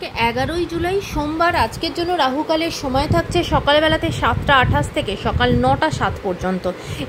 আজকে 11ই জুলাই সোমবার। আজকের জন্য রাহুকালের সময় থাকছে সকালবেলাতে 7টা 28 থেকে সকাল 9টা 7 পর্যন্ত।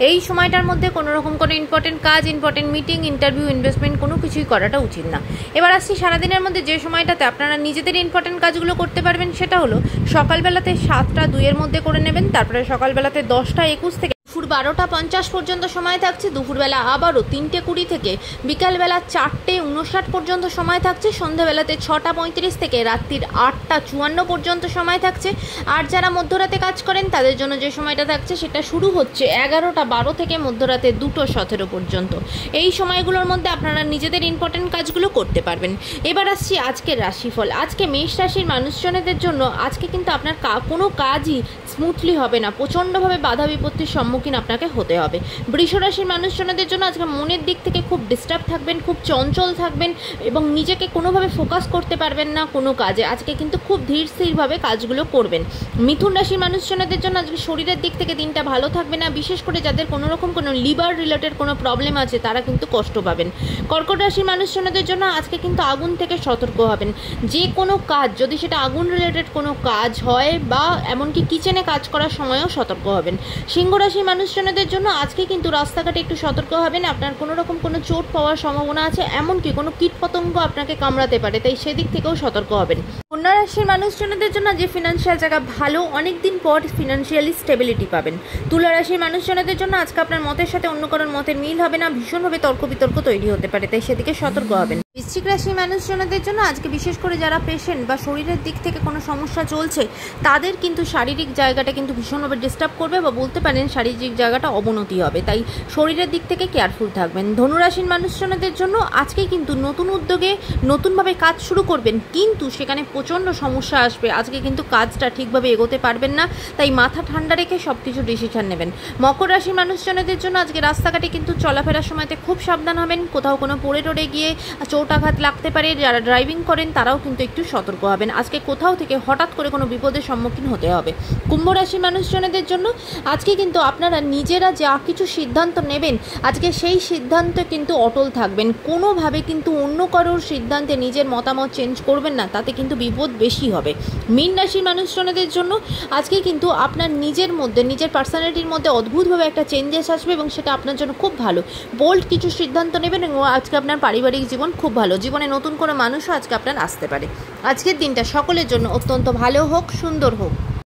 এই সময়টার মধ্যে কোনো রকম কোনো ইম্পর্টেন্ট কাজ, ইম্পর্টেন্ট মিটিং, ইন্টারভিউ, ইনভেস্টমেন্ট কোনো কিছুই করাটা উচিত না। এবার আসছি সারাদিনের মধ্যে যে সময়টাতে আপনারা নিজেদের ইম্পর্টেন্ট কাজগুলো করতে পারবেন, সেটা হলো সকালবেলাতে 7টা 2-এর মধ্যে করে নেবেন। তারপরে সকালবেলাতে 10টা 21 থেকে দুপুর 12টা 50 পর্যন্ত সময় থাকছে। দুপুরবেলা আবারও 3টে 20 থেকে বিকালবেলা 4টে 59 পর্যন্ত সময় থাকছে। সন্ধ্যাবেলাতে 6টা 35 থেকে রাত্রির 8টা 54 পর্যন্ত সময় থাকছে। আর যারা মধ্যরাতে কাজ করেন তাদের জন্য যে সময়টা থাকছে সেটা শুরু হচ্ছে 11টা 12 থেকে মধ্যরাতে 2টো 17 পর্যন্ত। এই সময়গুলোর মধ্যে আপনারা নিজেদের ইম্পর্টেন্ট কাজগুলো করতে পারবেন। এবার আসছি আজকের রাশিফল। আজকে মেষ রাশির মানুষজনদের জন্য আজকে কিন্তু আপনার কোনো কাজই স্মুথলি হবে না, প্রচণ্ডভাবে বাধা বিপত্তির সম্মুখীন আপনাকে হতে হবে। বৃষ রাশির মানুষজনদের জন্য আজকে মনের দিক থেকে খুব ডিস্টার্ব থাকবেন, খুব চঞ্চল থাকবেন এবং নিজেকে কোনোভাবে ফোকাস করতে পারবেন না কোনো কাজে। আজকে কিন্তু খুব ধীর স্থিরভাবে কাজগুলো করবেন। মিথুন রাশির মানুষজনদের জন্য আজকে শরীরের দিক থেকে দিনটা ভালো থাকবে না, বিশেষ করে যাদের কোনো রকম কোনো লিভার রিলেটেড কোনো প্রবলেম আছে তারা কিন্তু কষ্ট পাবেন। কর্কট রাশির মানুষজনদের জন্য আজকে কিন্তু আগুন থেকে সতর্ক হবেন। যে কোনো কাজ, যদি সেটা আগুন রিলেটেড কোনো কাজ হয় বা এমনকি কিচেনে কাজ করার সময়ও সতর্ক হবেন। সিংহ রাশির মানুষজনদের জন্য আজকে কিন্তু রাস্তাঘাটে একটু সতর্ক হবেন। আপনার কোনো রকম কোনো চোট পাওয়ার সম্ভাবনা আছে, এমনকি কোনো কীটপতঙ্গ আপনাকে কামড়াতে পারে, তাই সেদিক থেকেও সতর্ক হবেন। কন্যা রাশির মানুষজনদের জন্য যে ফিনান্সিয়াল জায়গা ভালো, অনেকদিন পর ফিনান্সিয়ালি স্টেবিলিটি পাবেন। তুলা রাশির মানুষজনদের জন্য আজকে আপনার মতের সাথে অন্য কারোর মতের মিল হবে না, ভীষণভাবে তর্ক বিতর্ক তৈরি হতে পারে, তাই সেদিকে সতর্ক হবেন। বৃশ্চিক রাশির মানুষজনদের জন্য আজকে বিশেষ করে যারা পেশেন্ট বা শরীরের দিক থেকে কোনো সমস্যা চলছে তাদের কিন্তু শারীরিক জায়গাটা কিন্তু ভীষণভাবে ডিস্টার্ব করবে বা বলতে পারেন শারীরিক জায়গাটা অবনতি হবে, তাই শরীরের দিক থেকে কেয়ারফুল থাকবেন। ধনুরাশির মানুষজনদের জন্য আজকে কিন্তু নতুন উদ্যোগে নতুনভাবে কাজ শুরু করবেন, কিন্তু সেখানে প্রচণ্ড সমস্যা আসবে। আজকে কিন্তু কাজটা ঠিকভাবে এগোতে পারবেন না, তাই মাথা ঠান্ডা রেখে সব কিছু ডিসিশন নেবেন। মকর রাশির মানুষজনদের জন্য আজকে রাস্তাঘাটে কিন্তু চলাফেরার সময়তে খুব সাবধান হবেন। কোথাও কোনো পড়ে টড়ে গিয়ে চোটাঘাত লাগতে পারে। যারা ড্রাইভিং করেন তারাও কিন্তু একটু সতর্ক হবেন। আজকে কোথাও থেকে হঠাৎ করে কোনো বিপদের সম্মুখীন হতে হবে। কুম্ভ রাশির মানুষজনদের জন্য আজকে কিন্তু আপনারা নিজেরা যা কিছু সিদ্ধান্ত নেবেন আজকে সেই সিদ্ধান্তে কিন্তু অটল থাকবেন। কোনোভাবে কিন্তু অন্য কারোর সিদ্ধান্তে নিজের মতামত চেঞ্জ করবেন না, তাতে কিন্তু বিপদ বেশি হবে। মীন রাশির মানুষজনদের জন্য আজকে কিন্তু আপনার নিজের মধ্যে, নিজের পার্সোনালিটির মধ্যে অদ্ভুতভাবে একটা চেঞ্জেস আসবে এবং সেটা আপনার জন্য খুব ভালো। বোল্ড কিছু সিদ্ধান্ত নেবেন এবং আজকে আপনার পারিবারিক জীবন খুব ভালো। জীবনে নতুন কোনো মানুষও আজকে আপনার আসতে পারে। আজকের দিনটা সকলের জন্য অত্যন্ত ভালো হোক, সুন্দর হোক।